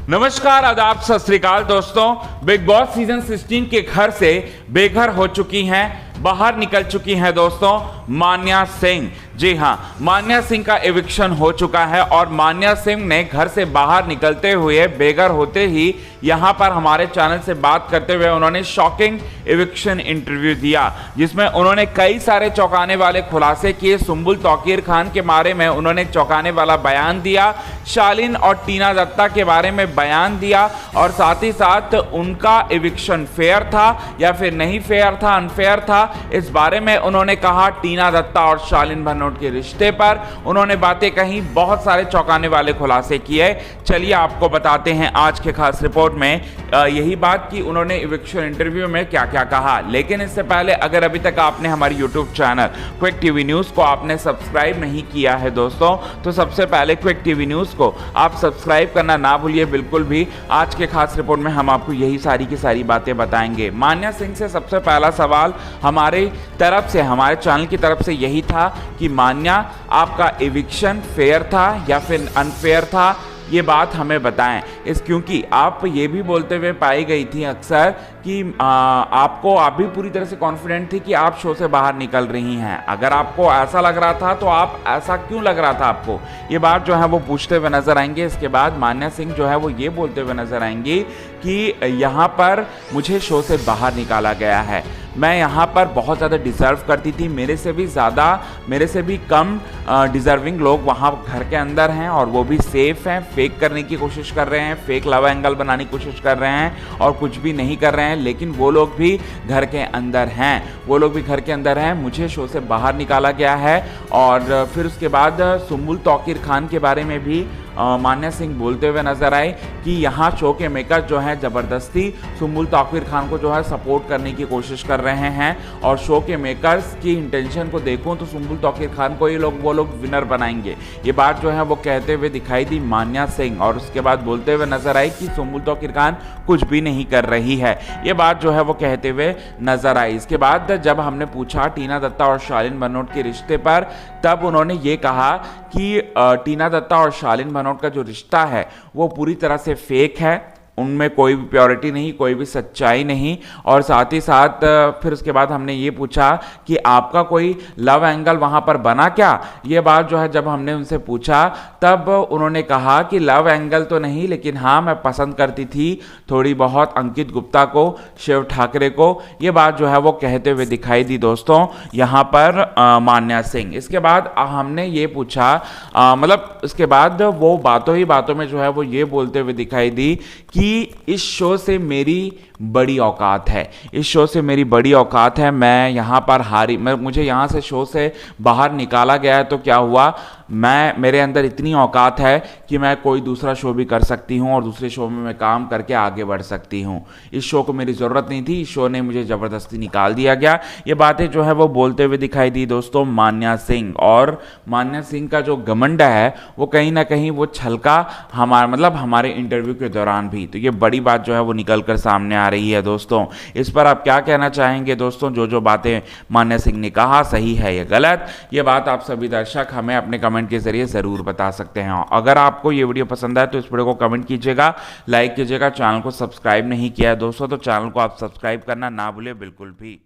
नमस्कार, आदाब, सत श्री अकाल दोस्तों। बिग बॉस सीजन 16 के घर से बेघर हो चुकी हैं, बाहर निकल चुकी हैं दोस्तों मान्या सिंह। जी हां, मान्या सिंह का एविक्शन हो चुका है और मान्या सिंह ने घर से बाहर निकलते हुए बेघर होते ही यहां पर हमारे चैनल से बात करते हुए उन्होंने शॉकिंग एविक्शन इंटरव्यू दिया, जिसमें उन्होंने कई सारे चौंकाने वाले खुलासे किए। सुंबुल तौकीर खान के बारे में उन्होंने चौंकाने वाला बयान दिया, शालीन और टीना दत्ता के बारे में बयान दिया और साथ ही साथ उनका एविक्शन फेयर था या फिर नहीं फेयर था, अनफेयर था, इस बारे में उन्होंने कहा। टीना दत्ता और शालीन भनोट के रिश्ते पर उन्होंने बातें कही, बहुत सारे चौंकाने वाले खुलासे किए। चलिए आपको बताते हैं आज के खास रिपोर्ट में यही बात कि उन्होंने एविक्शन इंटरव्यू में क्या क्या कहा। लेकिन इससे पहले अगर अभी तक आपने हमारी YouTube channel quick TV news को आपने सब्सक्राइब नहीं किया है दोस्तों, तो सबसे पहले क्विक टीवी न्यूज को आप सब्सक्राइब करना ना भूलिए बिल्कुल भी। आज के खास रिपोर्ट में हम आपको यही सारी की सारी बातें बताएंगे। मान्या सिंह से सबसे पहला सवाल हमारे तरफ से, हमारे चैनल की तरफ से यही था कि मान्या, आपका एविक्शन फेयर था या फिर अनफेयर था, ये बात हमें बताएं। क्योंकि आप ये भी बोलते हुए पाई गई थी अक्सर कि आप भी पूरी तरह से कॉन्फिडेंट थी कि आप शो से बाहर निकल रही हैं। अगर आपको ऐसा लग रहा था तो आप ऐसा क्यों लग रहा था आपको, ये बात जो है वो पूछते हुए नजर आएंगे। इसके बाद मान्या सिंह जो है वो ये बोलते हुए नजर आएंगी कि यहाँ पर मुझे शो से बाहर निकाला गया है, मैं यहाँ पर बहुत ज़्यादा डिज़र्व करती थी, मेरे से भी कम डिज़र्विंग लोग वहाँ घर के अंदर हैं और वो भी सेफ हैं, फेक करने की कोशिश कर रहे हैं, फेक लव एंगल बनाने की कोशिश कर रहे हैं और कुछ भी नहीं कर रहे हैं, लेकिन वो लोग भी घर के अंदर हैं, मुझे शो से बाहर निकाला गया है। और फिर उसके बाद सुंबुल तौकीर खान के बारे में भी मान्या सिंह बोलते हुए नजर आए कि यहाँ शो के मेकर्स जो है ज़बरदस्ती सुंबुल तौकीर खान को जो है सपोर्ट करने की कोशिश कर रहे हैं और शो के मेकर्स की इंटेंशन को देखूं तो सुंबुल तौकीर खान को वो लोग विनर बनाएंगे। ये बात जो है वो कहते हुए दिखाई दी मान्या सिंह और उसके बाद बोलते हुए नजर आई कि सुंबुल तौकीर खान कुछ भी नहीं कर रही है, ये बात जो है वो कहते हुए नजर आई। इसके बाद जब हमने पूछा टीना दत्ता और शालीन भनोट के रिश्ते पर, तब उन्होंने ये कहा कि टीना दत्ता और शालीन भनोट का जो रिश्ता है वो पूरी तरह से फेक है, उनमें कोई भी प्योरिटी नहीं, कोई भी सच्चाई नहीं। और साथ ही साथ फिर उसके बाद हमने ये पूछा कि आपका कोई लव एंगल वहाँ पर बना क्या, ये बात जो है जब हमने उनसे पूछा तब उन्होंने कहा कि लव एंगल तो नहीं, लेकिन हाँ मैं पसंद करती थी थोड़ी बहुत अंकित गुप्ता को, शिव ठाकरे को, ये बात जो है वो कहते हुए दिखाई दी दोस्तों यहाँ पर मान्या सिंह। इसके बाद हमने ये पूछा इसके बाद वो बातों ही बातों में जो है वो ये बोलते हुए दिखाई दी कि इस शो से मेरी बड़ी औकात है, इस शो से मेरी बड़ी औकात है, मैं यहाँ पर हारी, मुझे यहाँ से शो से बाहर निकाला गया है तो क्या हुआ, मेरे अंदर इतनी औकात है कि मैं कोई दूसरा शो भी कर सकती हूँ और दूसरे शो में मैं काम करके आगे बढ़ सकती हूँ। इस शो को मेरी ज़रूरत नहीं थी, इस शो ने मुझे ज़बरदस्ती निकाल दिया गया। ये बातें जो है वो बोलते हुए दिखाई दी दोस्तों मान्या सिंह। और मान्या सिंह का जो घमंड है वो कहीं ना कहीं वो छलका हमारे इंटरव्यू के दौरान भी, तो ये बड़ी बात जो है वो निकल कर सामने आ रही है दोस्तों। इस पर आप क्या कहना चाहेंगे दोस्तों, जो बातें मान्या सिंह ने कहा सही है या गलत, ये बात आप सभी दर्शक हमें अपने कमेंट के जरिए जरूर बता सकते हैं। अगर आपको ये वीडियो पसंद आए तो इस वीडियो को कमेंट कीजिएगा, लाइक कीजिएगा, चैनल को सब्सक्राइब नहीं किया है दोस्तों तो चैनल को आप सब्सक्राइब करना ना भूलें बिल्कुल भी।